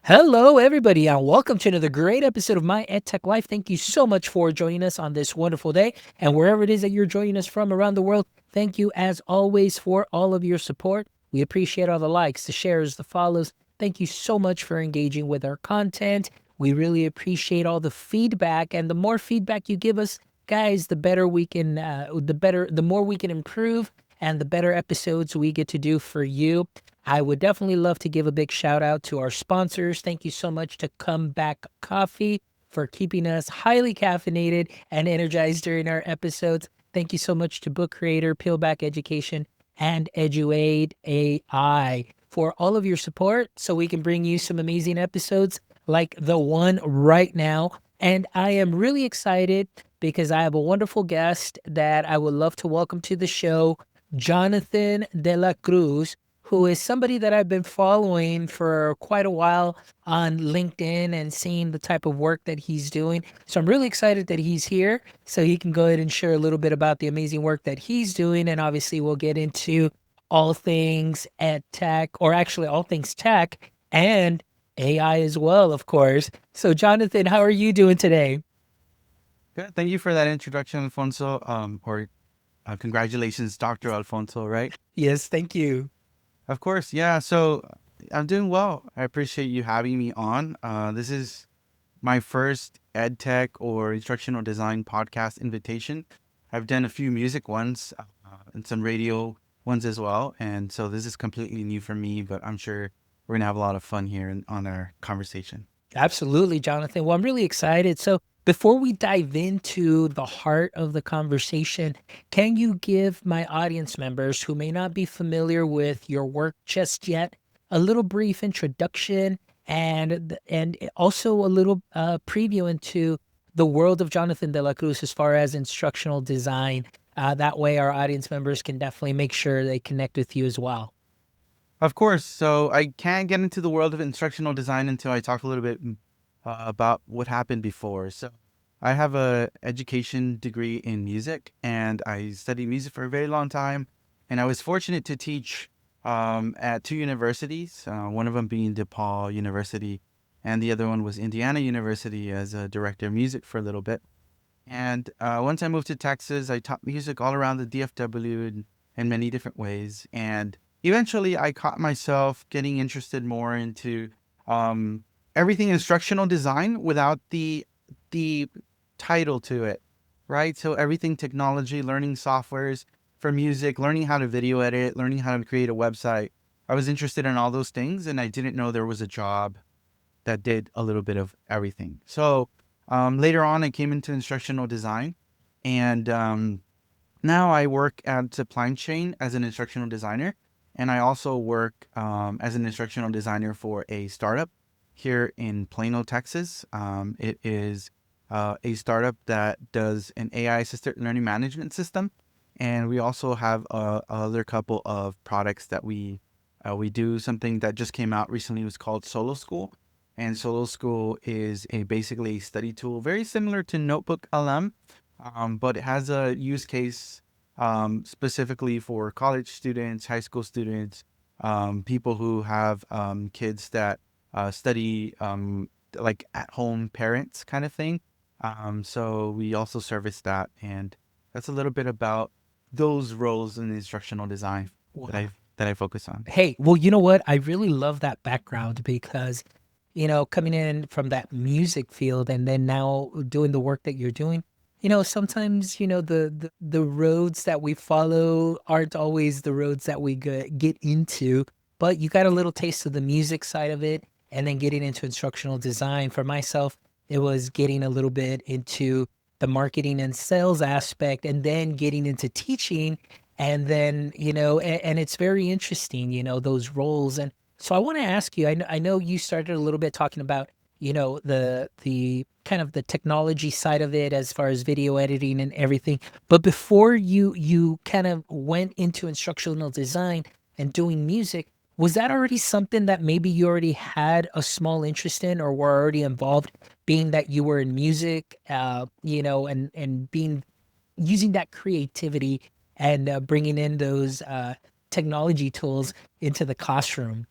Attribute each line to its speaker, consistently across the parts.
Speaker 1: Hello, everybody, and welcome to another great episode of My EdTech Life. Thank you so much for joining us on this wonderful day. And wherever it is that you're joining us from around the world, thank you as always for all of your support. We appreciate all the likes, the shares, the follows. Thank you so much for engaging with our content. We really appreciate all the feedback, and the more feedback you give us, guys, the better we can, the more we can improve, and the better episodes we get to do for you. I would definitely love to give a big shout out to our sponsors. Thank you so much to Come Back Coffee for keeping us highly caffeinated and energized during our episodes. Thank you so much to Book Creator, Peelback Education, and EduAid AI for all of your support so we can bring you some amazing episodes like the one right now. And I am really excited because I have a wonderful guest that I would love to welcome to the show, Jonathan De La Cruz, who is somebody that I've been following for quite a while on LinkedIn and seeing the type of work that he's doing. So I'm really excited that he's here so he can go ahead and share a little bit about the amazing work that he's doing. And obviously, we'll get into all things ed tech, or actually all things tech and AI as well, of course. So, Jonathan, how are you doing today?
Speaker 2: Good. Thank you for that introduction, Alfonso. Congratulations, Dr. Alfonso, right?
Speaker 1: Yes, thank you.
Speaker 2: Of course. Yeah. So I'm doing well. I appreciate you having me on. This is my first ed tech or instructional design podcast invitation. I've done a few music ones and some radio ones as well. And so this is completely new for me, but I'm sure we're going to have a lot of fun here on our conversation.
Speaker 1: Absolutely, Jonathan. Well, I'm really excited. So, before we dive into the heart of the conversation, can you give my audience members who may not be familiar with your work just yet a little brief introduction and also a little preview into the world of Jonathan De La Cruz as far as instructional design? That way, our audience members can definitely make sure they connect with you as well.
Speaker 2: Of course. So I can't get into the world of instructional design until I talk a little bit about what happened before. So I have a education degree in music, and I studied music for a very long time. And I was fortunate to teach at two universities, one of them being DePaul University, and the other one was Indiana University as a director of music for a little bit. And once I moved to Texas, I taught music all around the DFW in many different ways. And eventually, I caught myself getting interested more into um, everything instructional design without the title to it, right? So everything technology, learning softwares for music, learning how to video edit, learning how to create a website. I was interested in all those things, and I didn't know there was a job that did a little bit of everything. So later on, I came into instructional design, and now I work at Supply Chain as an instructional designer, and I also work as an instructional designer for a startup here in Plano, Texas. It is a startup that does an AI assisted learning management system, and we also have other couple of products that we do. Something that just came out recently was called Solo School, and Solo School is a basically study tool very similar to Notebook LM, but it has a use case specifically for college students, high school students, people who have kids that study like at home parents kind of thing. So we also service that, and that's a little bit about those roles in instructional design that
Speaker 1: Wow.
Speaker 2: I focus on.
Speaker 1: Hey, well, you know what? I really love that background because, coming in from that music field and then now doing the work that you're doing, sometimes, the roads that we follow aren't always the roads that we get into, but you got a little taste of the music side of it and then getting into instructional design. For myself, it was getting a little bit into the marketing and sales aspect and then getting into teaching, and then and it's very interesting, those roles. And so I want to ask you, I know you started a little bit talking about the kind of the technology side of it as far as video editing and everything, but before you kind of went into instructional design and doing music, was that already something that maybe you already had a small interest in or were already involved, being that you were in music, and being using that creativity and bringing in those technology tools into the classroom?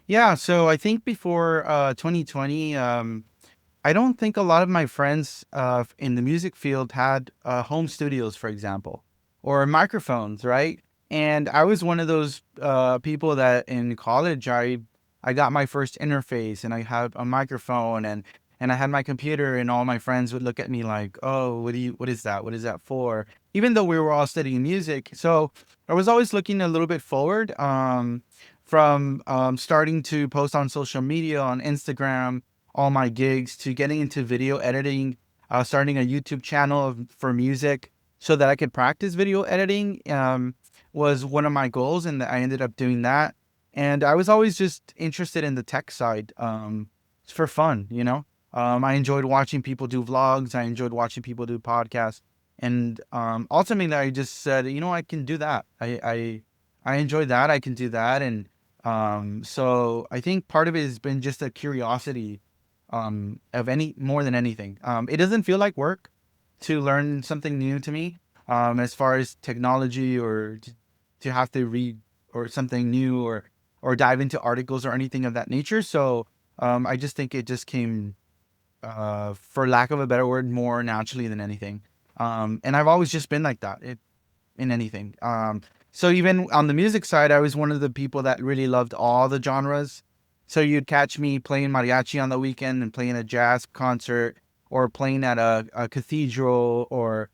Speaker 2: Yeah, so I think before 2020, I don't think a lot of my friends in the music field had home studios, for example, or microphones, right? And I was one of those people that in college I got my first interface and I had a microphone and I had my computer and all my friends would look at me like, "Oh, what is that? What is that for?" Even though we were all studying music, so I was always looking a little bit forward. From starting to post on social media on Instagram all my gigs to getting into video editing, starting a YouTube channel for music so that I could practice video editing was one of my goals, and I ended up doing that. And I was always just interested in the tech side for fun, you know. I enjoyed watching people do vlogs. I enjoyed watching people do podcasts, and ultimately, I just said, you know, I can do that. I enjoy that. I can do that, and so I think part of it has been just a curiosity of any more than anything. It doesn't feel like work to learn something new to me, as far as technology or to have to read or something new or dive into articles or anything of that nature. So I just think it just came, for lack of a better word, more naturally than anything. And I've always just been like that. In anything. So even on the music side, I was one of the people that really loved all the genres. So you'd catch me playing mariachi on the weekend and playing a jazz concert, or playing at a cathedral, or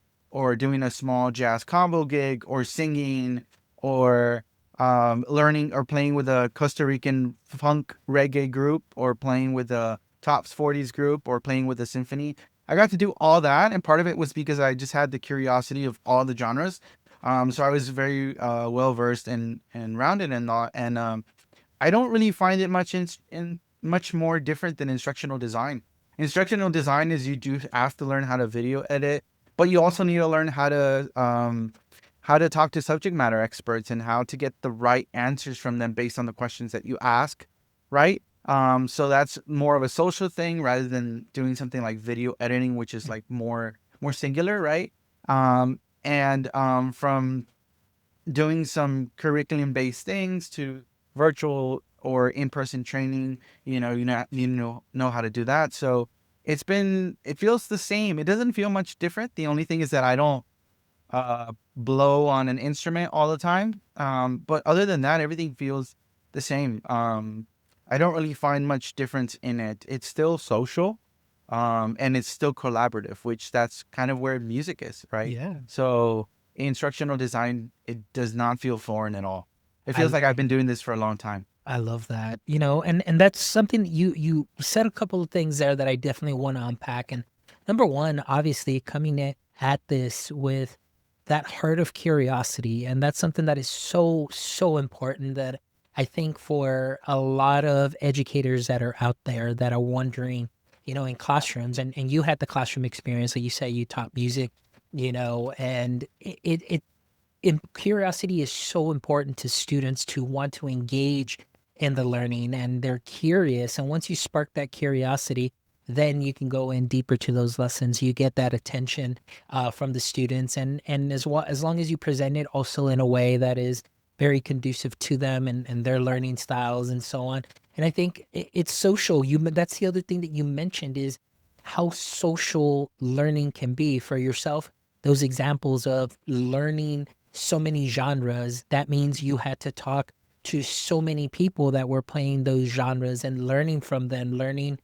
Speaker 2: doing a small jazz combo gig, or singing, or learning or playing with a Costa Rican funk reggae group, or playing with a Tops 40s group, or playing with a symphony. I got to do all that, and part of it was because I just had the curiosity of all the genres. So I was very well versed and rounded in that, and I don't really find it in much more different than instructional design. Instructional design is you do have to learn how to video edit, but you also need to learn how to talk to subject matter experts and how to get the right answers from them based on the questions that you ask, right? So that's more of a social thing rather than doing something like video editing, which is like more singular, right? And from doing some curriculum based things to virtual or in person training, you know how to do that. So it feels the same. It doesn't feel much different. The only thing is that I don't blow on an instrument all the time. But other than that, everything feels the same. I don't really find much difference in it. It's still social, and it's still collaborative, which that's kind of where music is, right?
Speaker 1: Yeah.
Speaker 2: So instructional design, it does not feel foreign at all. It
Speaker 1: I
Speaker 2: feels like I've been doing this for a long time.
Speaker 1: I love that. And that's something that you said a couple of things there that I definitely want to unpack. And number one, obviously coming at this with that heart of curiosity, and that's something that is so important that I think for a lot of educators that are out there that are wondering, in classrooms, and you had the classroom experience, like you say, you taught music, and curiosity is so important to students to want to engage in the learning, and they're curious. And once you spark that curiosity, then you can go in deeper to those lessons. You get that attention from the students, and as well, as long as you present it also in a way that is very conducive to them and their learning styles and so on. And I think it's social. That's the other thing that you mentioned is how social learning can be for yourself. Those examples of learning so many genres, that means you had to talk to so many people that were playing those genres and learning from them, learning,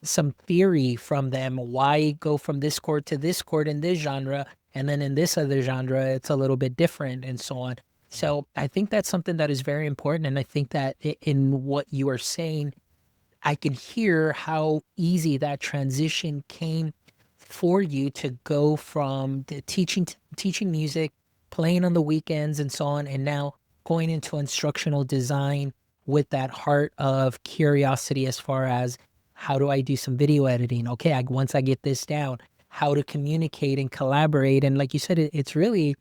Speaker 1: some theory from them. Why go from this chord to this chord in this genre, and then in this other genre, it's a little bit different, and so on. So I think that's something that is very important. And I think that in what you are saying, I can hear how easy that transition came for you to go from the teaching music, playing on the weekends and so on, and now going into instructional design with that heart of curiosity as far as how do I do some video editing? Okay, once I get this down, how to communicate and collaborate. And like you said, it's really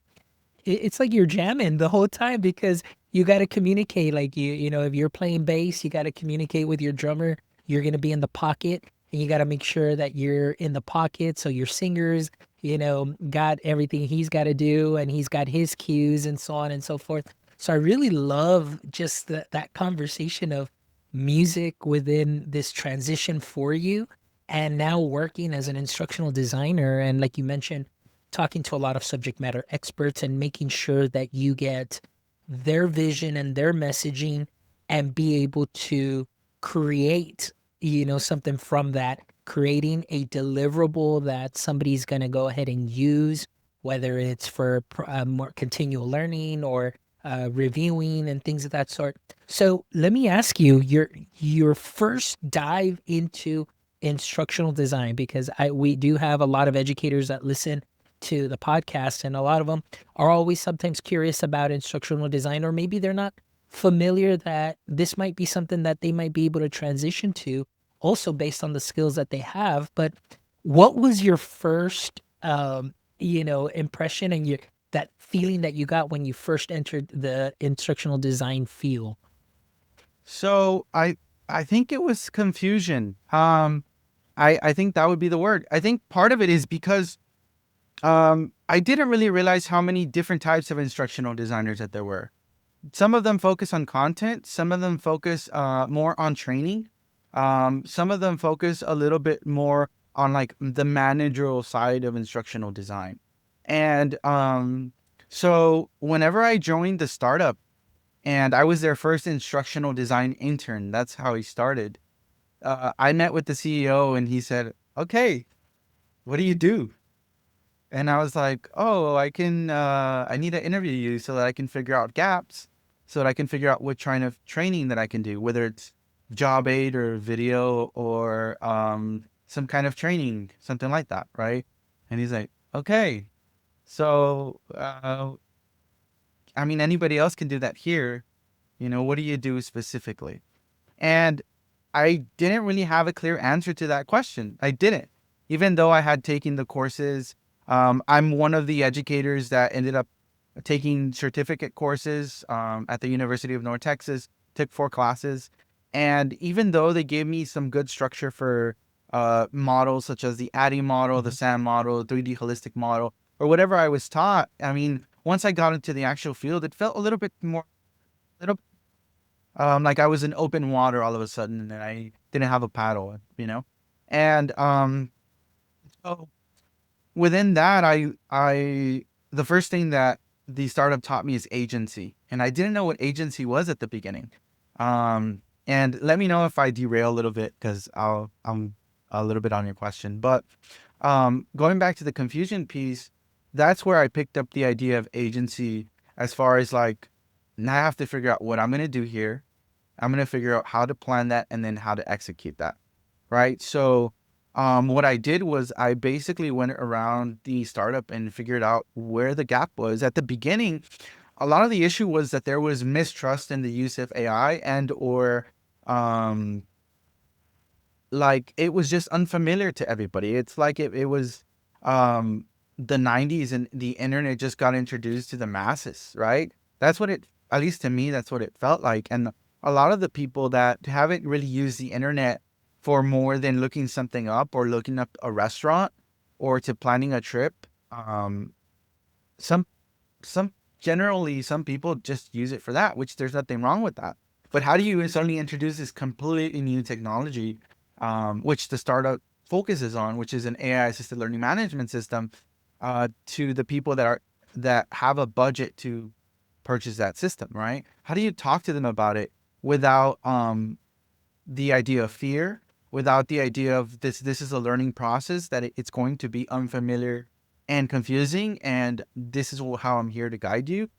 Speaker 1: it's like you're jamming the whole time because you got to communicate. Like if you're playing bass, you got to communicate with your drummer. You're going to be in the pocket, and you got to make sure that you're in the pocket. So your singers, got everything he's got to do, and he's got his cues and so on and so forth. So I really love just that conversation of music within this transition for you, and now working as an instructional designer. And like you mentioned, talking to a lot of subject matter experts and making sure that you get their vision and their messaging and be able to create, something from that, creating a deliverable that somebody's going to go ahead and use, whether it's for more continual learning or reviewing and things of that sort. So let me ask you your first dive into instructional design, because we do have a lot of educators that listen to the podcast, and a lot of them are always sometimes curious about instructional design, or maybe they're not familiar that this might be something that they might be able to transition to, also based on the skills that they have. But what was your first impression, and that feeling that you got when you first entered the instructional design field?
Speaker 2: So I think it was confusion. I think that would be the word. I think part of it is because I didn't really realize how many different types of instructional designers that there were. Some of them focus on content. Some of them focus more on training. Some of them focus a little bit more on like the managerial side of instructional design. And so whenever I joined the startup and I was their first instructional design intern, that's how he started. I met with the CEO and he said, "Okay, what do you do?" And I was like, "Oh, I need to interview you so that I can figure out gaps, so that I can figure out what kind of training that I can do, whether it's job aid or video or some kind of training, something like that, right?" And he's like, "Okay, so, I mean, anybody else can do that here. What do you do specifically?" And I didn't really have a clear answer to that question. I didn't. Even though I had taken the courses, I'm one of the educators that ended up taking certificate courses at the University of North Texas, took 4 classes. And even though they gave me some good structure for models such as the ADDIE model, the
Speaker 1: Mhm.
Speaker 2: SAM model, 3D holistic model, or whatever I was taught, I mean, once I got into the actual field, it felt a little bit more, little like I was in open water all of a sudden, and I didn't have a paddle. And so within that, the first thing that the startup taught me is agency, and I didn't know what agency was at the beginning. And let me know if I derail a little bit because I'm a little bit on your question. But going back to the confusion piece, that's where I picked up the idea of agency as far as like, now I have to figure out what I'm gonna do here. I'm going to figure out how to plan that and then how to execute that. Right. So, what I did was I basically went around the startup and figured out where the gap was. At the beginning, a lot of the issue was that there was mistrust in the use of AI and or um, like it was just unfamiliar to everybody. It's like it was um, the 90s and the internet just got introduced to the masses, right? That's what it, at least to me, that's what it felt like. And a lot of the people that haven't really used the internet for more than looking something up or looking up a restaurant or to planning a trip, some some generally some people just use it for that, which there's nothing wrong with that. But how do you suddenly introduce this completely new technology, which the startup focuses on, which is an AI assisted learning management system, to the people that have a budget to purchase that system, right? How do you talk to them about it without the idea of fear, without the idea of this is a learning process that it's going to be unfamiliar and confusing, and this is how I'm here to guide you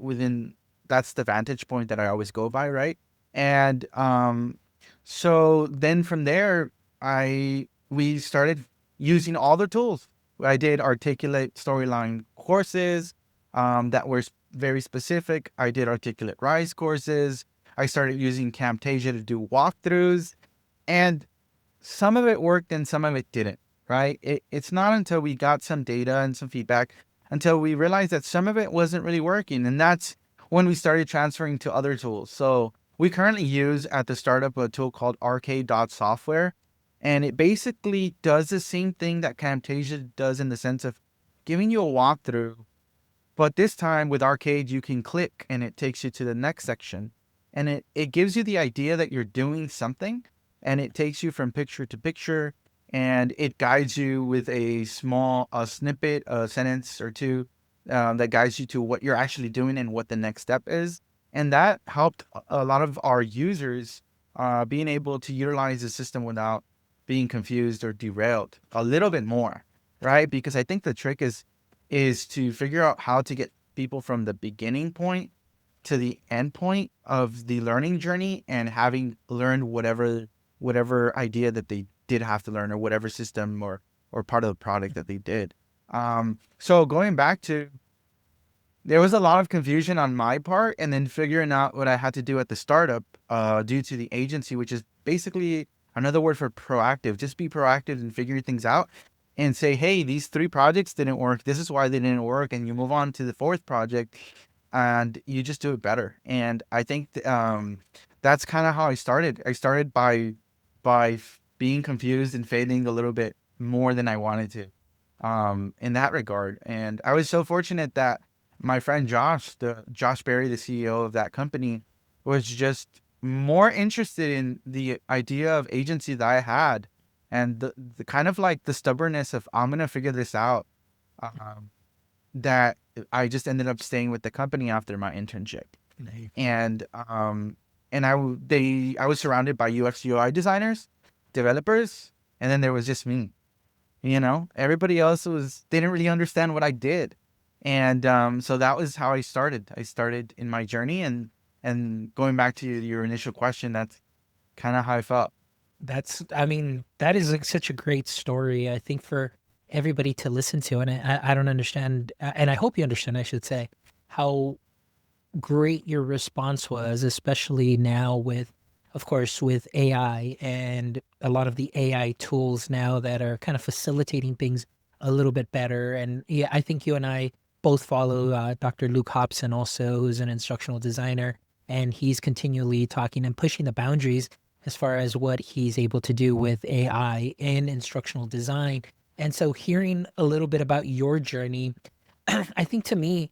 Speaker 2: within that's the vantage point that I always go by, right? And so then from there I we started using all the tools. I did articulate storyline courses that were very specific. I did articulate rise courses. I started using Camtasia to do walkthroughs, and some of it worked and some of it didn't, right? It's not until we got some data and some feedback until we realized that some of it wasn't really working. And that's when we started transferring to other tools. So we currently use at the startup a tool called Software, and it basically does the same thing that Camtasia does in the sense of giving you a walkthrough But this time with Arcade, you can click and it takes you to the next section. And it gives you the idea that you're doing something, and it takes you from picture to picture, and it guides you with a snippet, a sentence or two, that guides you to what you're actually doing and what the next step is. And that helped a lot of our users being able to utilize the system without being confused or derailed a little bit more, right? Because I think the trick is to figure out how to get people from the beginning point to the end point of the learning journey, and having learned whatever idea that they did have to learn, or whatever system or part of the product that they did. So going back to, there was a lot of confusion on my part, and then figuring out what I had to do at the startup, due to the agency, which is basically another word for proactive. Just be proactive and figure things out, and say, hey, these 3 projects didn't work. This is why they didn't work. And you move on to the 4th project, and you just do it better. And I think that's kind of how I started. I started by being confused and failing a little bit more than I wanted to, in that regard. And I was so fortunate that my friend Josh Berry, the CEO of that company, was just more interested in the idea of agency that I had, and the kind of like the stubbornness of, I'm gonna figure this out. Um, that I just ended up staying with the company after my internship.
Speaker 1: Nice.
Speaker 2: And I was surrounded by UX UI designers, developers, and then there was just me. Everybody else didn't really understand what I did. And so that was how I started. I started in my journey, and going back to your initial question, that's kind of how I felt.
Speaker 1: I mean, that is like such a great story, I think, for everybody to listen to. And I don't understand, and I hope you understand, I should say, how great your response was, especially now with, of course, with AI and a lot of the AI tools now that are kind of facilitating things a little bit better. And yeah, I think you and I both follow Dr. Luke Hobson, also, who's an instructional designer, and he's continually talking and pushing the boundaries as far as what he's able to do with AI in instructional design. And so hearing a little bit about your journey, I think, to me,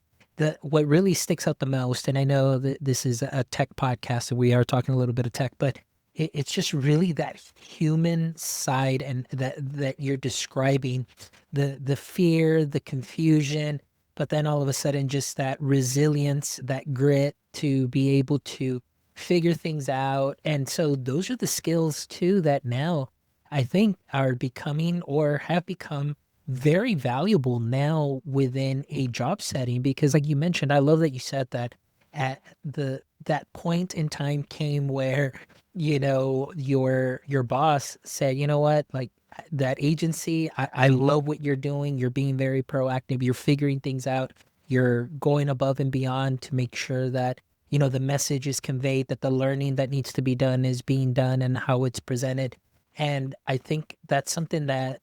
Speaker 1: what really sticks out the most, and I know that this is a tech podcast and we are talking a little bit of tech, but it's just really that human side, and that you're describing, the fear, the confusion, but then all of a sudden just that resilience, that grit to be able to figure things out. And so those are the skills too that now I think are becoming, or have become, very valuable now within a job setting. Because like you mentioned, I love that you said that at that point in time came where, your boss said, you know what, like, that agency, I love what you're doing. You're being very proactive. You're figuring things out. You're going above and beyond to make sure that, the message is conveyed, that the learning that needs to be done is being done, and how it's presented. And I think that's something that,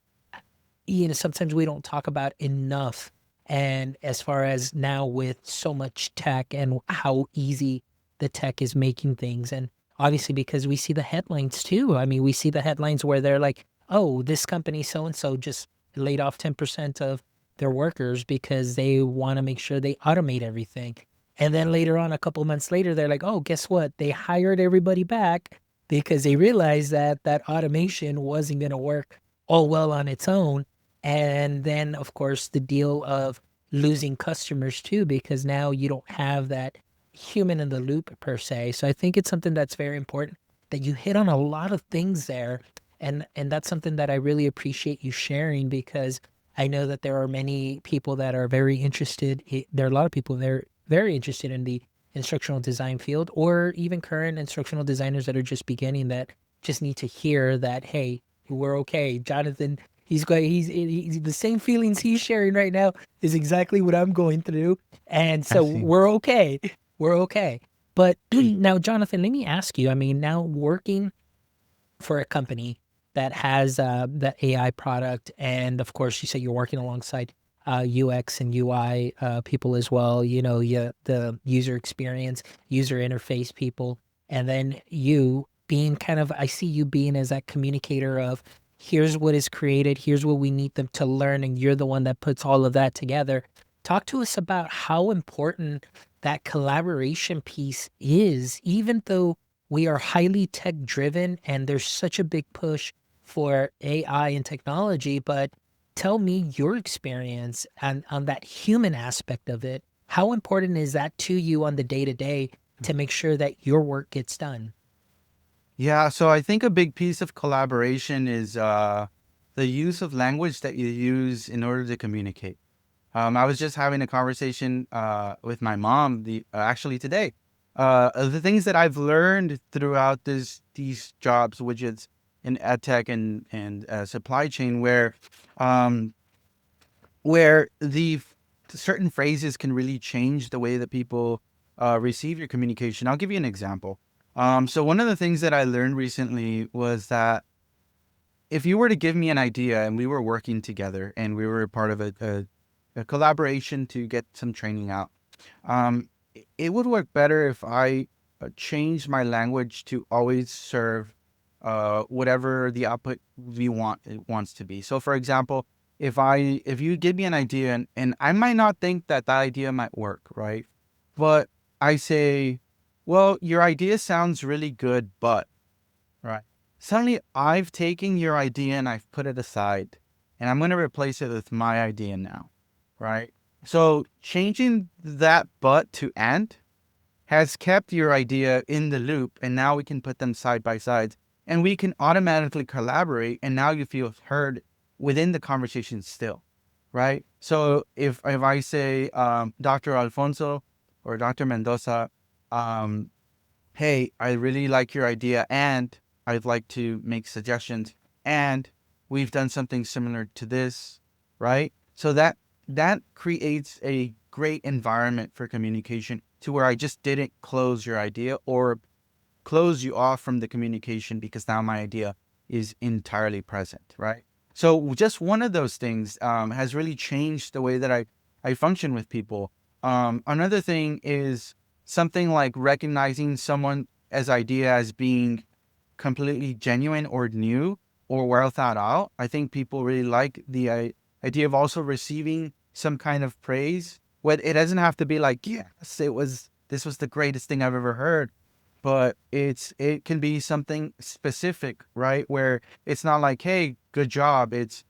Speaker 1: sometimes we don't talk about enough. And as far as now with so much tech and how easy the tech is making things. And obviously, because we see the headlines too. I mean, we see the headlines where they're like, oh, this company so and so just laid off 10% of their workers because they want to make sure they automate everything. And then later on, a couple months later, they're like, oh, guess what? They hired everybody back because they realized that that automation wasn't going to work all well on its own. And then, of course, the deal of losing customers too, because now you don't have that human in the loop per se. So I think it's something that's very important, that you hit on a lot of things there. And that's something that I really appreciate you sharing, because I know that there are many people that are very interested. There are a lot of people there very interested in the instructional design field, or even current instructional designers that are just beginning, that just need to hear that, hey, we're okay. Jonathan, he's the same feelings he's sharing right now is exactly what I'm going through. And
Speaker 2: I
Speaker 1: so
Speaker 2: see.
Speaker 1: we're okay. We're okay. But now, Jonathan, let me ask you, I mean, now working for a company that has that AI product, and of course, you say you're working alongside UX and UI people as well. The user experience, user interface people, and then you being kind of, I see you being as that communicator of, here's what is created, here's what we need them to learn, and you're the one that puts all of that together. Talk to us about how important that collaboration piece is, even though we are highly tech driven and there's such a big push for AI and technology. But tell me your experience and on that human aspect of it. How important is that to you on the day to day to make sure that your work gets done?
Speaker 2: Yeah, so I think a big piece of collaboration is the use of language that you use in order to communicate. I was just having a conversation with my mom actually today. Of the things that I've learned throughout these jobs, which is in edtech and supply chain, um, where certain phrases can really change the way that people receive your communication. I'll give you an example. So one of the things that I learned recently was that if you were to give me an idea and we were working together and we were part of a collaboration to get some training out, it would work better if I changed my language to always serve whatever the output it wants to be. So, for example, if you give me an idea and I might not think that that idea might work, right? But I say, well, your idea sounds really good, but right. Suddenly, I've taken your idea and I've put it aside, and I'm going to replace it with my idea now, right? So changing that but to and has kept your idea in the loop, and now we can put them side by side, and we can automatically collaborate, and now you feel heard within the conversation still, right? So if I say, Dr. Alfonso or Dr. Mendoza, um, hey, I really like your idea and I'd like to make suggestions and we've done something similar to this, right? So that creates a great environment for communication to where I just didn't close your idea or close you off from the communication because now my idea is entirely present, right? So just one of those things has really changed the way that I function with people. Another thing is something like recognizing someone as idea as being completely genuine or new or well thought out. I think people really like the idea of also receiving some kind of praise. What it doesn't have to be like, yes, this was the greatest thing I've ever heard, but it can be something specific, right? Where it's not like, hey, good job. It's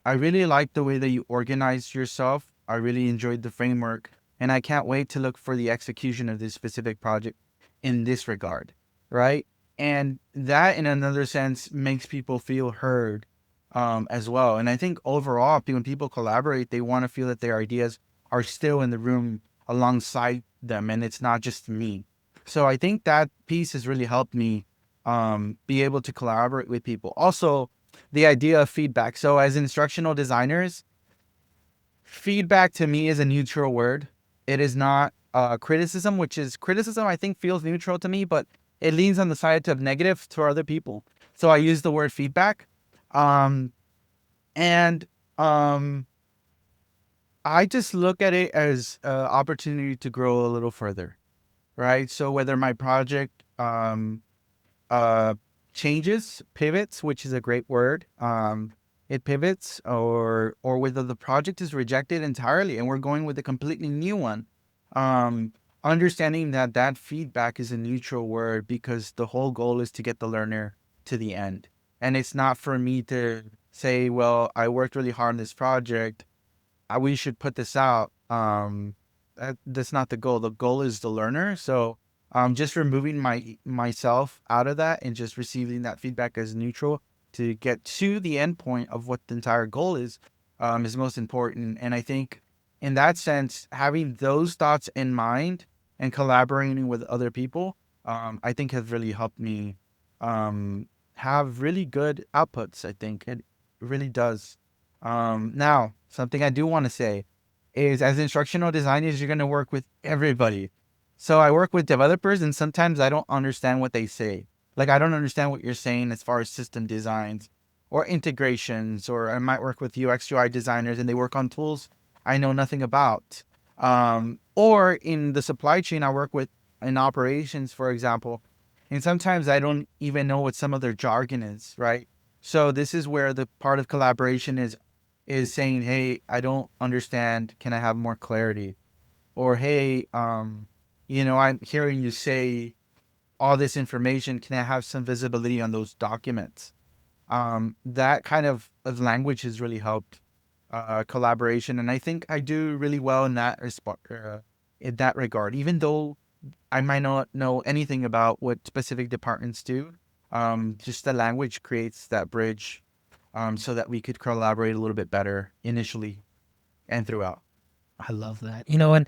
Speaker 2: I really like the way that you organized yourself. I really enjoyed the framework, and I can't wait to look for the execution of this specific project in this regard, right? And that, in another sense, makes people feel heard as well. And I think overall, when people collaborate, they want to feel that their ideas are still in the room alongside them, and it's not just me. So I think that piece has really helped me be able to collaborate with people. Also, the idea of feedback. So as instructional designers, feedback to me is a neutral word. It is not criticism, which is criticism I think feels neutral to me, but it leans on the side of negative to other people. So I use the word feedback. Um, and I just look at it as an opportunity to grow a little further, right? So whether my project uh, changes, pivots, which is a great word. It pivots, or whether the project is rejected entirely and we're going with a completely new one. Um, Understanding that that feedback is a neutral word because the whole goal is to get the learner to the end, and it's not for me to say, well, I worked really hard on this project. We should put this out. That's not the goal. The goal is the learner. So just removing myself out of that and just receiving that feedback as neutral to get to the end point of what the entire goal is most important. And I think in that sense, having those thoughts in mind and collaborating with other people, I think has really helped me have really good outputs. I think it really does. Now, something I do want to say is as instructional designers, you're going to work with everybody. So I work with developers and sometimes I don't understand what they say. Like I don't understand what you're saying as far as system designs or integrations, or I might work with UX UI designers and they work on tools I know nothing about. Or in the supply chain, I work with in operations, for example, and sometimes I don't even know what some of their jargon is, right? So this is where the part of collaboration is is saying, "Hey, I don't understand. Can I have more clarity?" Or, "Hey, I'm hearing you say all this information. Can I have some visibility on those documents?" That kind of language has really helped collaboration, and I think I do really well in that regard. Even though I might not know anything about what specific departments do, just the language creates that bridge, so that we could collaborate a little bit better initially and throughout.
Speaker 1: I love that. And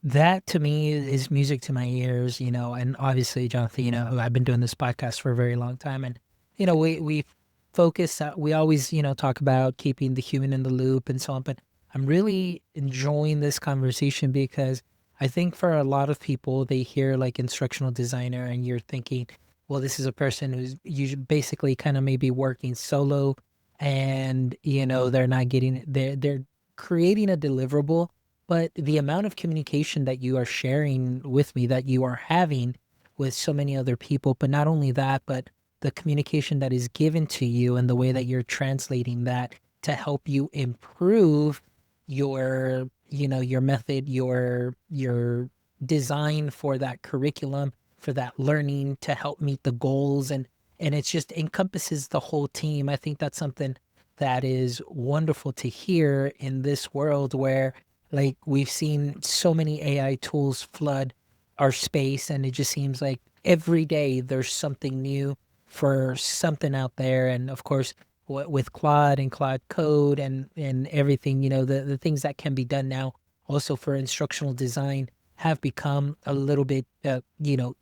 Speaker 1: that to me is music to my ears, and obviously, Jonathan, I've been doing this podcast for a very long time. And, we focus, we always, talk about keeping the human in the loop and so on. But I'm really enjoying this conversation because I think for a lot of people, they hear like instructional designer and you're thinking, well, this is a person who's usually basically kind of maybe working solo and, they're not getting, they're creating a deliverable, but the amount of communication that you are sharing with me, that you are having with so many other people, but not only that, but the communication that is given to you and the way that you're translating that to help you improve your method, your design for that curriculum, for that learning to help meet the goals. And it's just encompasses the whole team. I think that's something that is wonderful to hear in this world where, like, we've seen so many AI tools flood our space, and it just seems like every day there's something new for something out there. And of course, with Claude and Claude Code and everything, the things that can be done now also for instructional design have become a little bit,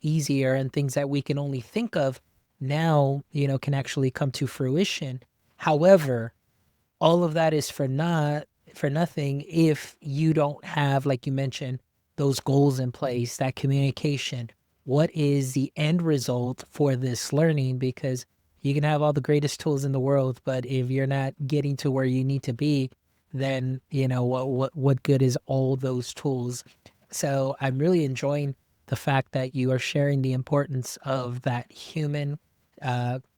Speaker 1: easier, and things that we can only think of now, can actually come to fruition. However, all of that is for nothing if you don't have, like you mentioned, those goals in place, that communication. What is the end result for this learning? Because you can have all the greatest tools in the world, but if you're not getting to where you need to be, then what good is all those tools? So I'm really enjoying the fact that you are sharing the importance of that human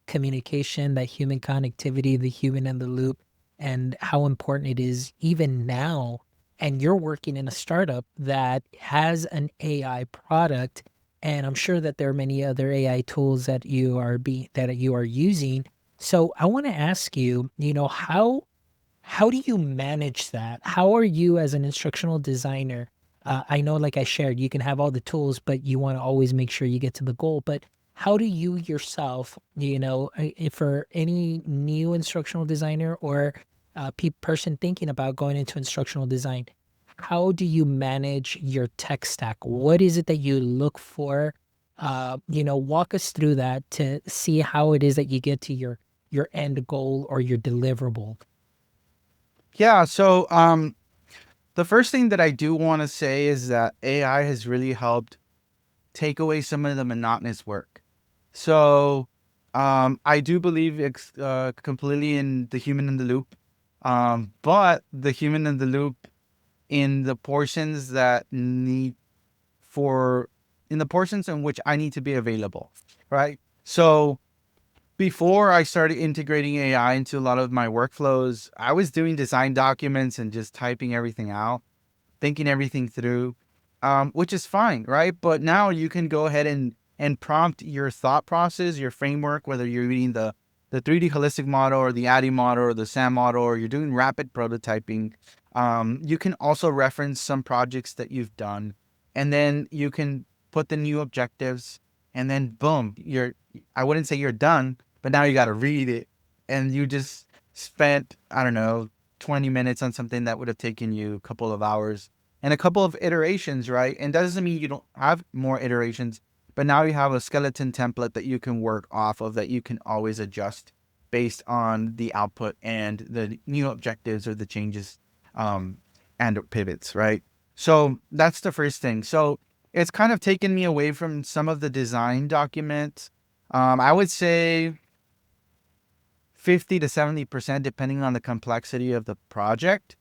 Speaker 1: communication, that human connectivity, the human in the loop, and how important it is even now. And you're working in a startup that has an AI product, and I'm sure that there are many other AI tools that you are using. So I want to ask you, how do you manage that? How are you as an instructional designer? I know, like I shared, you can have all the tools, but you want to always make sure you get to the goal. But how do you yourself, for any new instructional designer or person thinking about going into instructional design, how do you manage your tech stack? What is it that you look for? Walk us through that to see how it is that you get to your end goal or your deliverable.
Speaker 2: Yeah. So, the first thing that I do want to say is that AI has really helped take away some of the monotonous work. So, I do believe it's completely in the human in the loop, but the human in the loop in the portions that need for in the portions in which I need to be available, right? So before I started integrating AI into a lot of my workflows, I was doing design documents and just typing everything out, thinking everything through, which is fine, right? But now you can go ahead and prompt your thought process, your framework, whether you're reading the 3D holistic model or the ADDIE model or the SAM model, or you're doing rapid prototyping. You can also reference some projects that you've done, and then you can put the new objectives, and then boom, I wouldn't say you're done, but now you got to read it, and you just spent, I don't know, 20 minutes on something that would have taken you a couple of hours and a couple of iterations, right? And that doesn't mean you don't have more iterations, but now you have a skeleton template that you can work off of, that you can always adjust based on the output and the new objectives or the changes, um, and pivots, right? So that's the first thing. So it's kind of taken me away from some of the design documents. I would say 50 to 70%, depending on the complexity of the project.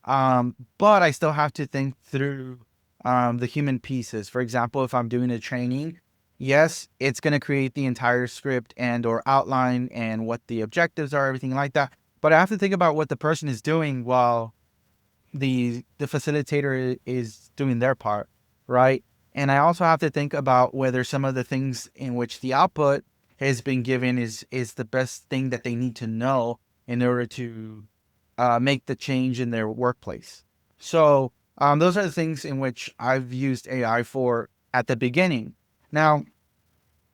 Speaker 2: But I still have to think through the human pieces. For example, if I'm doing a training, yes, it's going to create the entire script and or outline and what the objectives are, everything like that. but I have to think about what the person is doing while the facilitator is doing their part, right? And I also have to think about whether some of the things in which the output has been given is the best thing that they need to know in order to make the change in their workplace. So those are the things in which I've used AI for at the beginning. Now,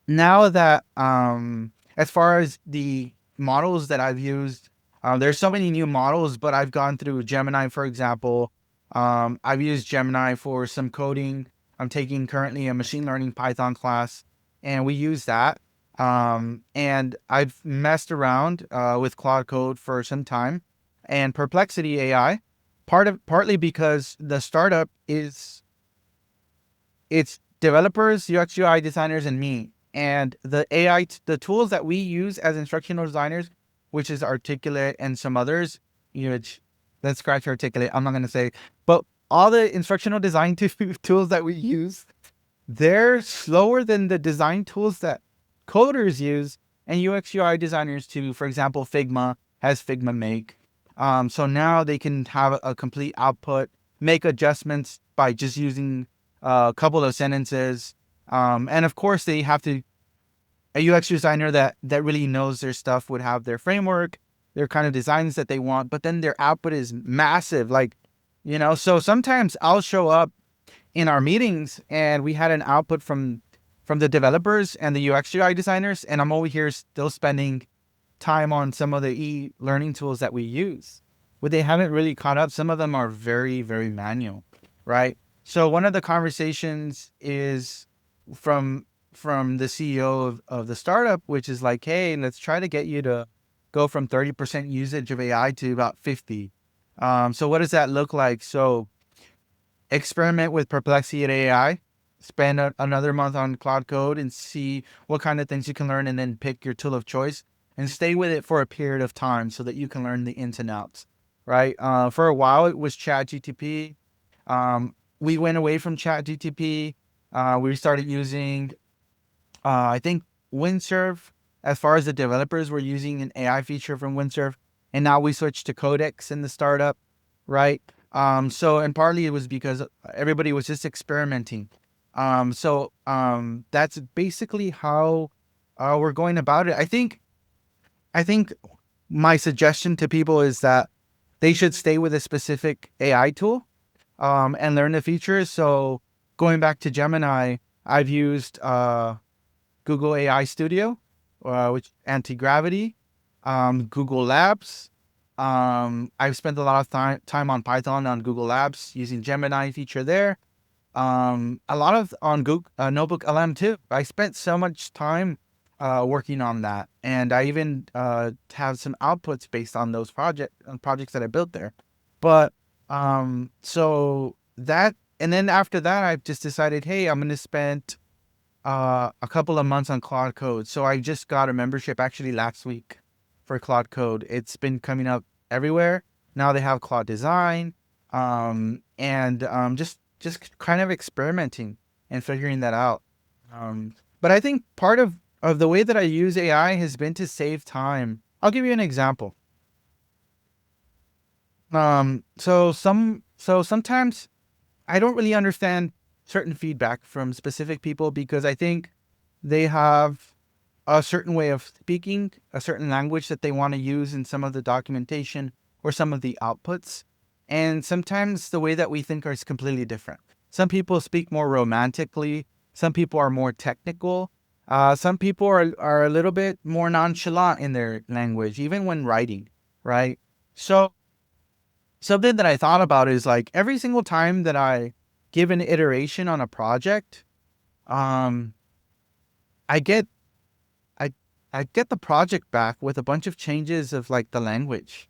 Speaker 2: now that as far as the models that I've used, there's so many new models, but I've gone through Gemini, for example. I've used Gemini for some coding. I'm taking currently a machine learning Python class, and we use that. And I've messed around with Claude Code for some time, and Perplexity AI, partly because the startup is it's developers, UX UI designers, and me. And the AI, the tools that we use as instructional designers, which is Articulate and some others, which let's scratch Articulate. I'm not going to say, but all the instructional design tools that we use, they're slower than the design tools that coders use and UX UI designers too. For example, Figma has Figma Make. So now they can have a complete output, make adjustments by just using a couple of sentences. And of course, they have to, a UX designer that really knows their stuff would have their framework, their kind of designs that they want, but then their output is massive. Like, so sometimes I'll show up in our meetings and we had an output from the developers and the UX UI designers, and I'm over here still spending time on some of the e-learning tools that we use, but they haven't really caught up. Some of them are very, very manual, right? So one of the conversations is from the CEO of the startup, which is like, hey, let's try to get you to go from 30% usage of AI to about 50. So what does that look like? So experiment with Perplexity AI, spend another month on Cloud Code and see what kind of things you can learn, and then pick your tool of choice and stay with it for a period of time so that you can learn the ins and outs, right? For a while, it was ChatGTP. We went away from ChatGTP. We started using, I think, Windsurf. As far as the developers, were using an AI feature from Windsurf, and now we switched to Codex in the startup, right? And partly it was because everybody was just experimenting. That's basically how we're going about it. I think my suggestion to people is that they should stay with a specific AI tool, and learn the features. So going back to Gemini, I've used Google AI Studio, which anti-gravity, Google Labs. I've spent a lot of time on Python on Google Labs using Gemini feature there. A lot of on Google Notebook LM too. I spent so much time working on that, and I even have some outputs based on those projects that I built there. But so that, and then after that, I've just decided, hey, I'm going to spend a couple of months on Claude Code. So I just got a membership actually last week for Claude Code. It's been coming up everywhere. Now they have Claude Design, and just kind of experimenting and figuring that out. But I think part of the way that I use AI has been to save time. I'll give you an example. So sometimes I don't really understand certain feedback from specific people because I think they have a certain way of speaking, a certain language that they want to use in some of the documentation or some of the outputs. And sometimes the way that we think is completely different. Some people speak more romantically. Some people are more technical. Some people are a little bit more nonchalant in their language, even when writing, right? So something that I thought about is like every single time that I give an iteration on a project, I get I get the project back with a bunch of changes of like the language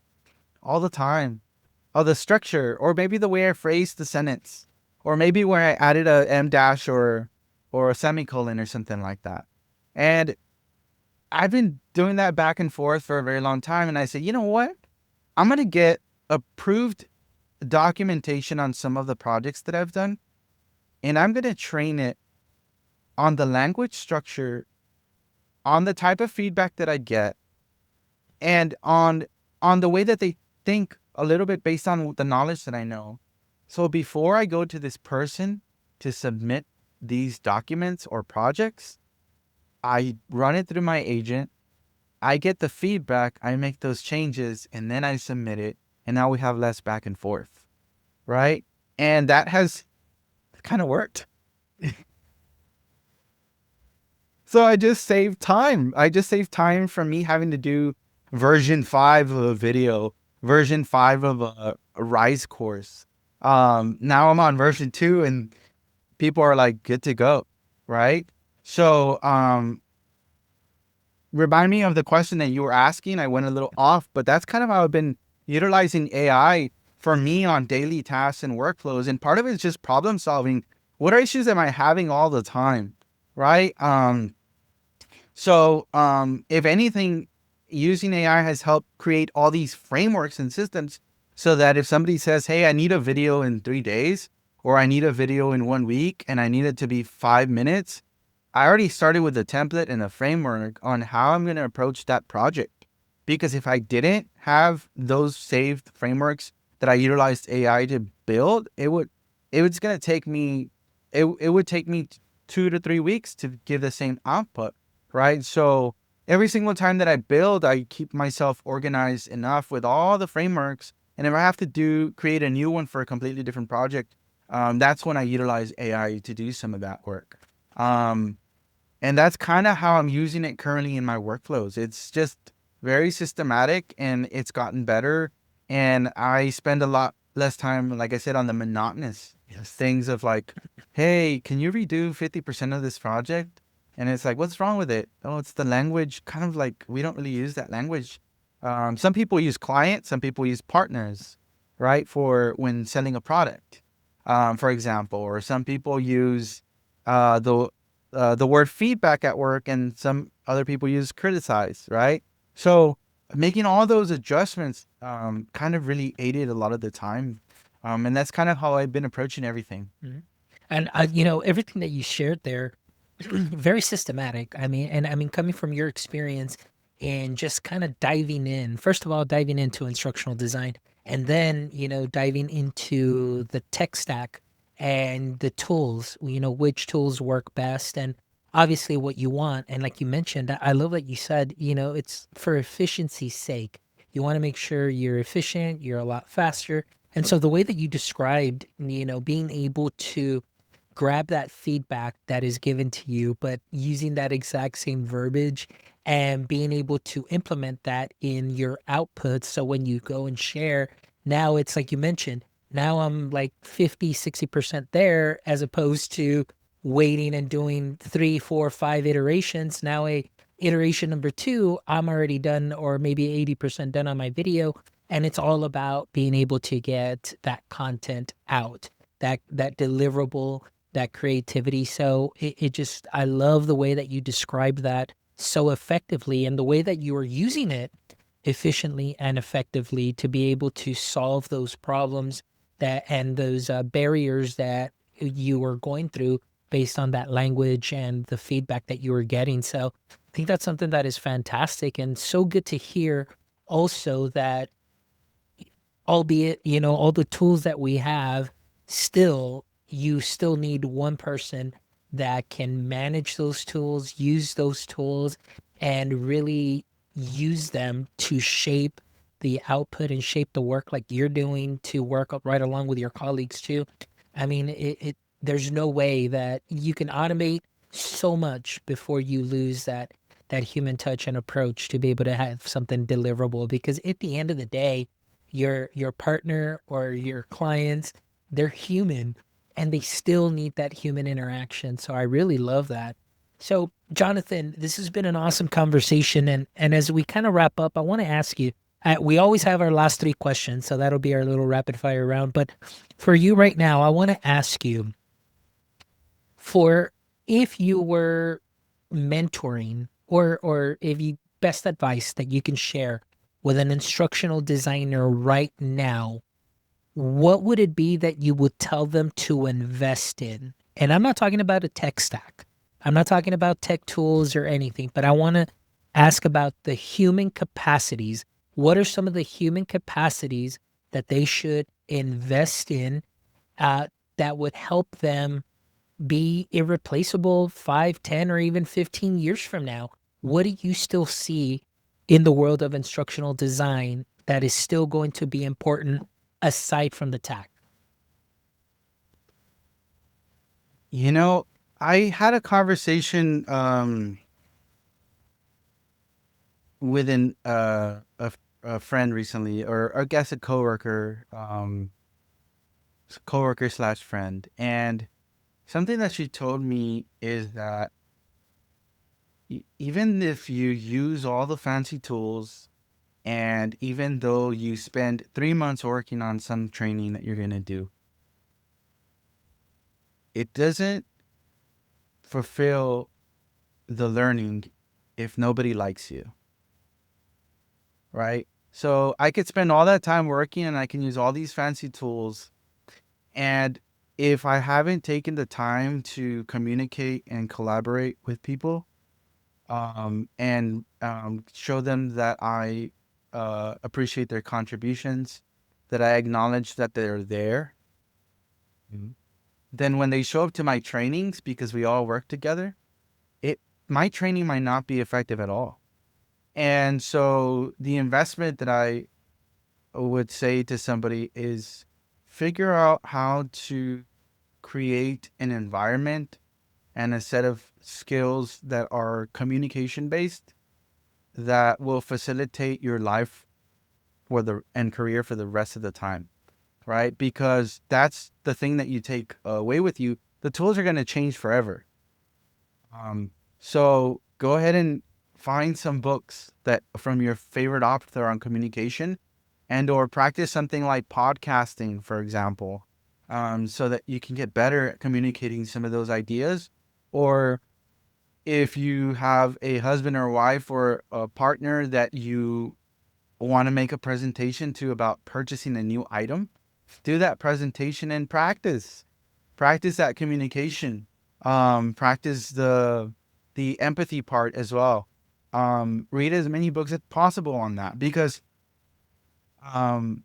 Speaker 2: all the time, or the structure, or maybe the way I phrased the sentence, or maybe where I added a M dash or a semicolon or something like that. And I've been doing that back and forth for a very long time. And I said, you know what? I'm going to get approved documentation on some of the projects that I've done, and I'm going to train it on the language structure, on the type of feedback that I get, and on on the way that they think a little bit based on the knowledge that I know. So before I go to this person to submit these documents or projects, I run it through my agent. I get the feedback, I make those changes, and then I submit it. And now we have less back and forth, right? And that has kind of worked. So I just saved time. I just saved time from me having to do version 5 of a video, version 5 of a Rise course. Now I'm on version 2 and people are like good to go, right? So remind me of the question that you were asking. I went a little off, but that's kind of how I've been utilizing AI for me on daily tasks and workflows. And part of it is just problem solving. What issues am I having all the time, right? So if anything, using AI has helped create all these frameworks and systems so that if somebody says, hey, I need a video in 3 days, or I need a video in 1 week, and I need it to be 5 minutes, I already started with a template and a framework on how I'm going to approach that project. Because if I didn't have those saved frameworks that I utilized AI to build, it would take me 2 to 3 weeks to give the same output, right? So every single time that I build, I keep myself organized enough with all the frameworks. And if I have to create a new one for a completely different project, that's when I utilize AI to do some of that work. And that's kind of how I'm using it currently in my workflows. It's just very systematic and it's gotten better. And I spend a lot less time, like I said, on the monotonous things of like, hey, can you redo 50% of this project? And it's like, what's wrong with it? Oh, it's the language. Kind of like, we don't really use that language. Some people use clients, some people use partners, right? For when selling a product, for example, or some people use the word feedback at work, and some other people use criticize, right? So making all those adjustments kind of really aided a lot of the time. And that's kind of how I've been approaching everything.
Speaker 1: Mhm. And everything that you shared there, very systematic. I mean, coming from your experience and just kind of diving in, first of all, diving into instructional design, and then, diving into the tech stack and the tools, which tools work best, and obviously what you want. And like you mentioned, I love that you said, it's for efficiency's sake. You want to make sure you're efficient, you're a lot faster. And so the way that you described, being able to grab that feedback that is given to you, but using that exact same verbiage and being able to implement that in your outputs. So when you go and share, now it's like you mentioned, now I'm like 50, 60% there, as opposed to waiting and doing 3, 4, 5 iterations. Now iteration number 2, I'm already done, or maybe 80% done on my video. And it's all about being able to get that content out, that deliverable, that creativity. So it just, I love the way that you describe that so effectively, and the way that you are using it efficiently and effectively to be able to solve those problems and those barriers that you were going through based on that language and the feedback that you were getting. So I think that's something that is fantastic, and so good to hear also that, albeit, all the tools that we have, you still need one person that can manage those tools, use those tools, and really use them to shape the output and shape the work like you're doing, to work right along with your colleagues too. I mean, there's no way that you can automate so much before you lose that human touch and approach to be able to have something deliverable, because at the end of the day, your partner or your clients, they're human, and they still need that human interaction. So I really love that. So Jonathan, this has been an awesome conversation, and as we kind of wrap up, I want to ask you, we always have our last 3 questions, so that'll be our little rapid fire round. But for you right now, I want to ask you, for if you were mentoring, or if you, best advice that you can share with an instructional designer right now, what would it be that you would tell them to invest in? And I'm not talking about a tech stack. I'm not talking about tech tools or anything, but I want to ask about the human capacities what are some of the human capacities that they should invest in uh, that would help them be irreplaceable 5, 10, or even 15 years from now? What do you still see in the world of instructional design that is still going to be important aside from the tech?
Speaker 2: You know, I had a conversation with a friend recently, or I guess a coworker, coworker slash friend, and something that she told me is that even if you use all the fancy tools, and even though you spend 3 months working on some training that you're gonna do, it doesn't fulfill the learning if nobody likes you, right? So I could spend all that time working and I can use all these fancy tools. And if I haven't taken the time to communicate and collaborate with people, and show them that I appreciate their contributions, that I acknowledge that they're there, Mhm. then when they show up to my trainings, because we all work together, it my training might not be effective at all. And so the investment that I would say to somebody is figure out how to create an environment and a set of skills that are communication based that will facilitate your life for the and career for the rest of the time, right? Because that's the thing that you take away with you. The tools are going to change forever. So go ahead and find some books that from your favorite author on communication, and or practice something like podcasting, for example, so that you can get better at communicating some of those ideas. Or if you have a husband or wife or a partner that you want to make a presentation to about purchasing a new item, do that presentation and practice that communication, practice the empathy part as well. Read as many books as possible on that, because um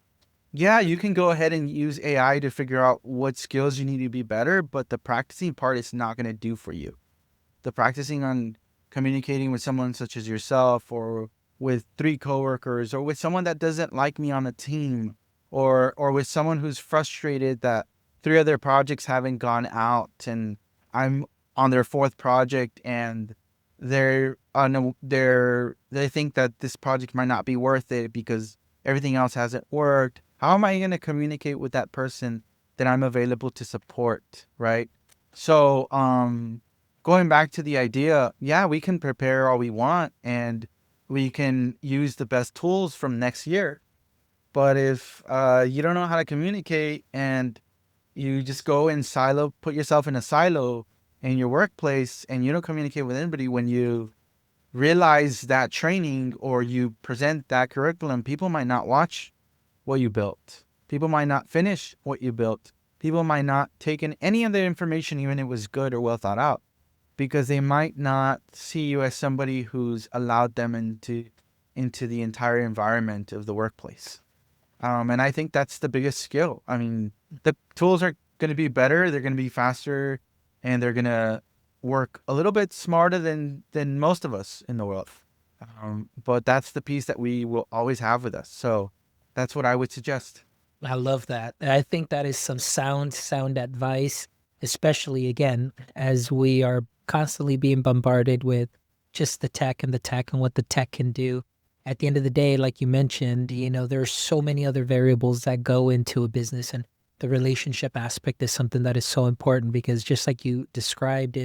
Speaker 2: yeah, you can go ahead and use AI to figure out what skills you need to be better, but the practicing part is not going to do for you. The practicing on communicating with someone such as yourself, or with three coworkers, or with someone that doesn't like me on a team, or with someone who's frustrated that three of their projects haven't gone out and I'm on their fourth project, and no, they think that this project might not be worth it because everything else hasn't worked. How am I going to communicate with that person that I'm available to support, right? So, going back to the idea, yeah, we can prepare all we want and we can use the best tools from next year. But if you don't know how to communicate, and you just go in silo, put yourself in a silo in your workplace, and you don't communicate with anybody, when you realize that training or you present that curriculum, people might not watch what you built. People might not finish what you built. People might not take in any of the information, even if it was good or well thought out, because they might not see you as somebody who's allowed them into the entire environment of the workplace. And I think that's the biggest skill. I mean, the tools are going to be better, they're going to be faster, and they're going to work a little bit smarter than most of us in the world. But that's the piece that we will always have with us. So that's what I would suggest.
Speaker 1: I love that. I think that is some sound advice, especially again, as we are constantly being bombarded with just the tech and what the tech can do. At the end of the day, like you mentioned, there are so many other variables that go into a business, and the relationship aspect is something that is so important, because just like you described,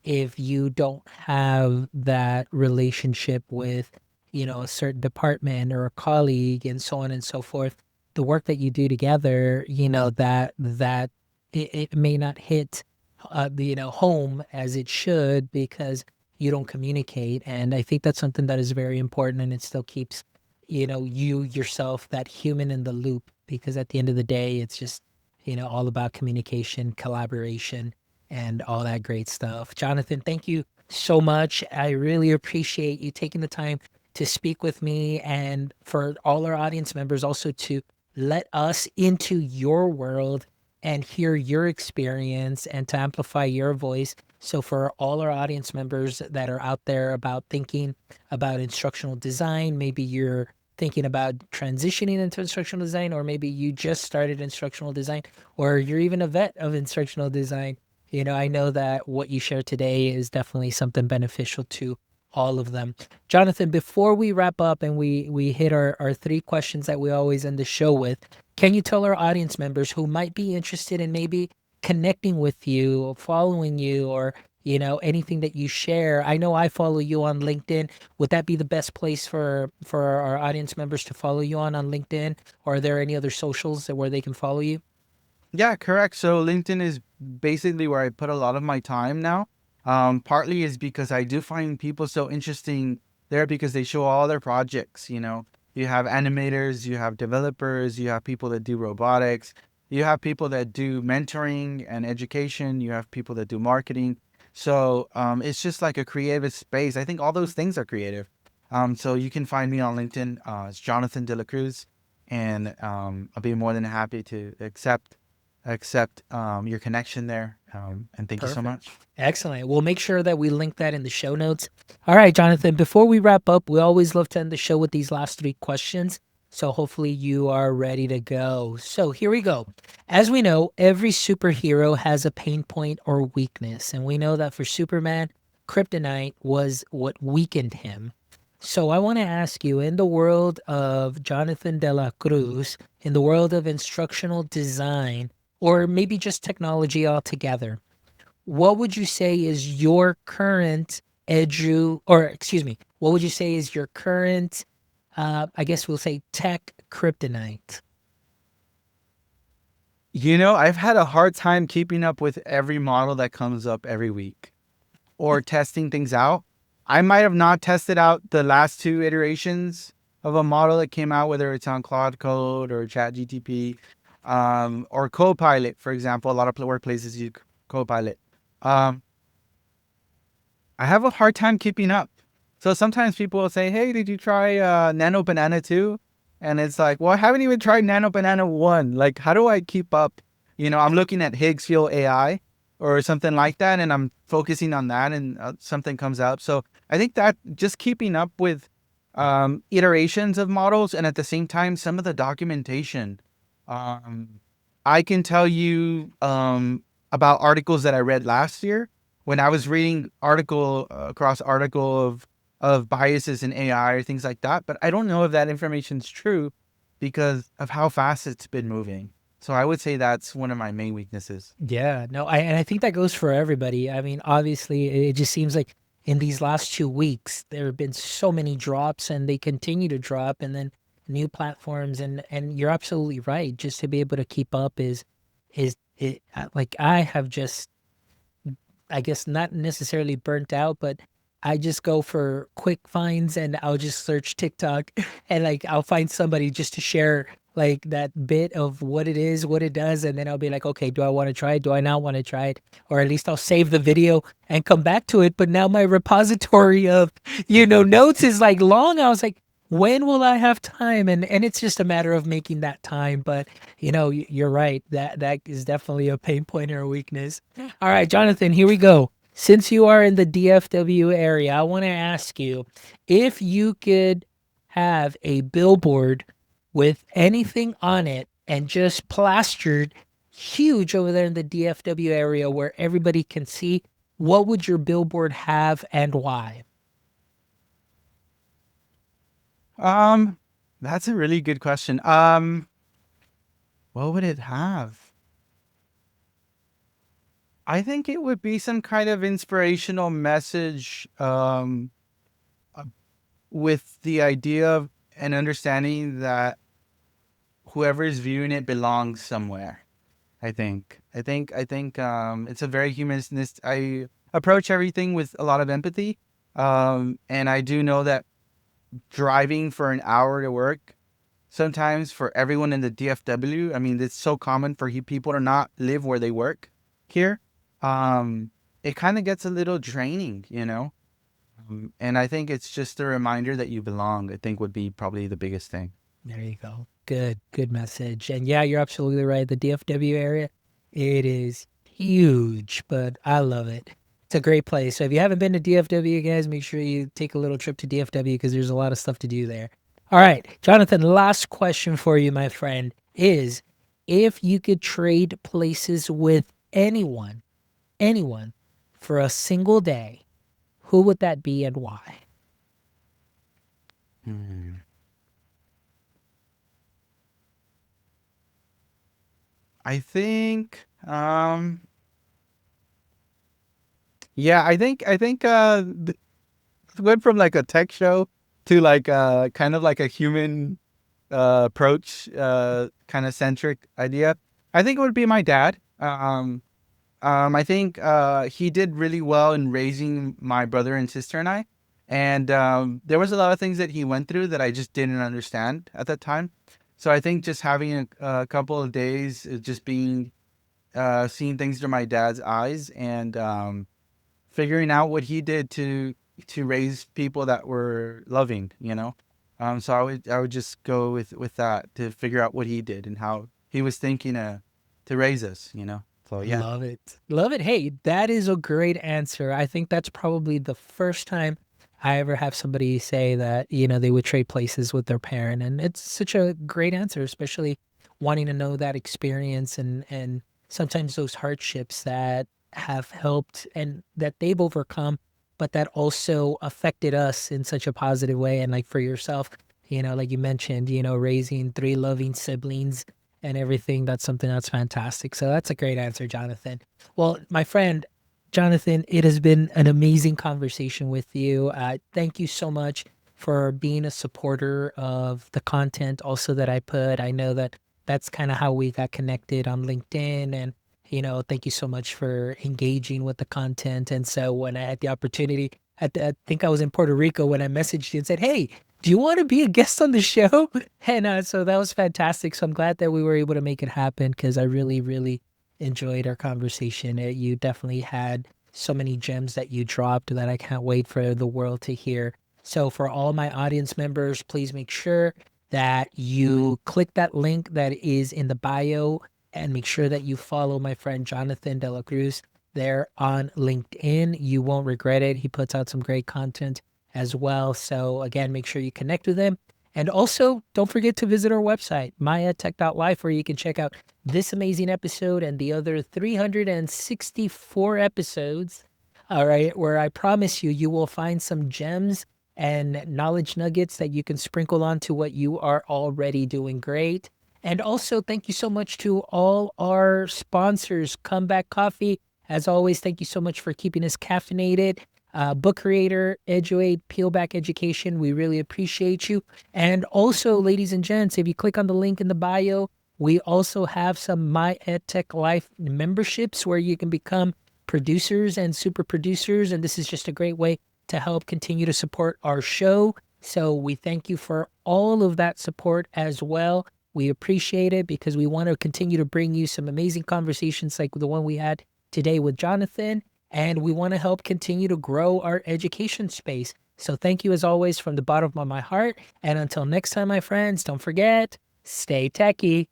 Speaker 1: if you don't have that relationship with, a certain department or a colleague and so on and so forth, the work that you do together, that it may not hit, home as it should, because you don't communicate. And I think that's something that is very important, and it still keeps, you yourself, that human in the loop, because at the end of the day, it's just, all about communication, collaboration, and all that great stuff. Jonathan, thank you so much. I really appreciate you taking the time to speak with me, and for all our audience members also to let us into your world and hear your experience and to amplify your voice. So for all our audience members that are out there about thinking about instructional design, maybe you're thinking about transitioning into instructional design, or maybe you just started instructional design, or you're even a vet of instructional design. I know that what you shared today is definitely something beneficial to all of them. Jonathan, before we wrap up and we hit our three questions that we always end the show with, can you tell our audience members who might be interested in maybe connecting with you, or following you, or anything that you share? I know I follow you on LinkedIn. Would that be the best place for our audience members to follow you on LinkedIn? Or are there any other socials where they can follow you?
Speaker 2: Yeah, correct. So LinkedIn is basically where I put a lot of my time now. Partly is because I do find people so interesting there because they show all their projects. You have animators, you have developers, you have people that do robotics, you have people that do mentoring and education, you have people that do marketing. So it's just like a creative space. I think all those things are creative. So you can find me on LinkedIn. It's Jonathan De La Cruz, and I'll be more than happy to accept your connection there. And thank you so
Speaker 1: Perfect.
Speaker 2: much.
Speaker 1: Excellent. We'll make sure that we link that in the show notes. All right, Jonathan, before we wrap up, we always love to end the show with these last three questions. So hopefully you are ready to go. So here we go. As we know, every superhero has a pain point or weakness. And we know that for Superman, kryptonite was what weakened him. So I want to ask you, in the world of Jonathan De La Cruz, in the world of instructional design, or maybe just technology altogether, what would you say is your current what would you say is your current, I guess we'll say tech kryptonite?
Speaker 2: I've had a hard time keeping up with every model that comes up every week or testing things out. I might have not tested out the last two iterations of a model that came out, whether it's on Claude Code or ChatGTP, or Copilot, for example. A lot of workplaces use Copilot. Um, I have a hard time keeping up. So sometimes people will say, "Hey, did you try Nano Banana 2?" And it's like, well, I haven't even tried Nano Banana 1. Like, how do I keep up? I'm looking at Higgsfield AI or something like that, and I'm focusing on that, and something comes up. So I think that just keeping up with iterations of models, and at the same time, some of the documentation. Um, I can tell you about articles that I read last year when I was reading article across article of biases in AI or things like that. But I don't know if that information is true because of how fast it's been moving. So I would say that's one of my main weaknesses.
Speaker 1: Yeah, no, and I think that goes for everybody. I mean, obviously, it just seems like in these last 2 weeks, there have been so many drops, and they continue to drop, and then new platforms, and you're absolutely right. Just to be able to keep up is it like I have just, I guess, not necessarily burnt out, but I just go for quick finds, and I'll just search TikTok and like I'll find somebody just to share like that bit of what it is, what it does, and then I'll be like, okay, do I want to try it? Do I not want to try it? Or at least I'll save the video and come back to it. But now my repository of, notes is like long. I was like, when will I have time? And it's just a matter of making that time. But you're right. That is definitely a pain point or a weakness. All right, Jonathan, here we go. Since you are in the DFW area, I want to ask you if you could have a billboard with anything on it and just plastered huge over there in the DFW area where everybody can see, what would your billboard have and why?
Speaker 2: Um, that's a really good question. What would it have? I think it would be some kind of inspirational message, uh, with the idea of and understanding that whoever is viewing it belongs somewhere. I think it's a very humanist. I approach everything with a lot of empathy. And I do know that driving for an hour to work, sometimes for everyone in the DFW, I mean, it's so common for people to not live where they work here. Um, it kind of gets a little draining. And I think it's just a reminder that you belong, I think would be probably the biggest thing.
Speaker 1: There you go. Good message. And yeah, you're absolutely right. The DFW area, it is huge, but I love it. It's a great place. So if you haven't been to DFW, guys, make sure you take a little trip to DFW because there's a lot of stuff to do there. All right, Jonathan, last question for you, my friend, is if you could trade places with anyone for a single day, who would that be and why?
Speaker 2: Hmm. I think, yeah, went from like a tech show to like kind of like a human approach, kind of centric idea. I think it would be my dad. I think he did really well in raising my brother and sister and I. And there was a lot of things that he went through that I just didn't understand at that time. So I think just having a couple of days, just being seeing things through my dad's eyes, and figuring out what he did to raise people that were loving, you know. So I would just go with that to figure out what he did and how he was thinking to raise us, you know. So yeah.
Speaker 1: Love it. Love it. Hey, that is a great answer. I think that's probably the first time I ever have somebody say that, they would trade places with their parent. And it's such a great answer, especially wanting to know that experience and sometimes those hardships that have helped and that they've overcome, but that also affected us in such a positive way. And like for yourself, like you mentioned, raising three loving siblings and everything. That's something that's fantastic. So that's a great answer, Jonathan. Well, my friend, Jonathan, it has been an amazing conversation with you. Thank you so much for being a supporter of the content also that I put. I know that that's kind of how we got connected on LinkedIn. And, thank you so much for engaging with the content. And so when I had the opportunity, I think I was in Puerto Rico when I messaged you and said, hey, do you want to be a guest on the show? And so that was fantastic. So I'm glad that we were able to make it happen because I really, really enjoyed our conversation. You definitely had so many gems that you dropped that I can't wait for the world to hear. So for all my audience members, please make sure that you click that link that is in the bio and make sure that you follow my friend Jonathan De La Cruz there on LinkedIn. You won't regret it. He puts out some great content as well. So again, make sure you connect with him. And also, don't forget to visit our website, myedtech.life, where you can check out this amazing episode and the other 364 episodes, all right, where I promise you, you will find some gems and knowledge nuggets that you can sprinkle onto what you are already doing great. And also, thank you so much to all our sponsors, Comeback Coffee. As always, thank you so much for keeping us caffeinated. Book Creator, Eduate, Peelback Education, we really appreciate you. And also, ladies and gents, if you click on the link in the bio, we also have some My EdTech Life memberships where you can become producers and super producers. And this is just a great way to help continue to support our show. So we thank you for all of that support as well. We appreciate it because we want to continue to bring you some amazing conversations like the one we had today with Jonathan. And we want to help continue to grow our education space. So thank you as always from the bottom of my heart. And until next time, my friends, don't forget, stay techie.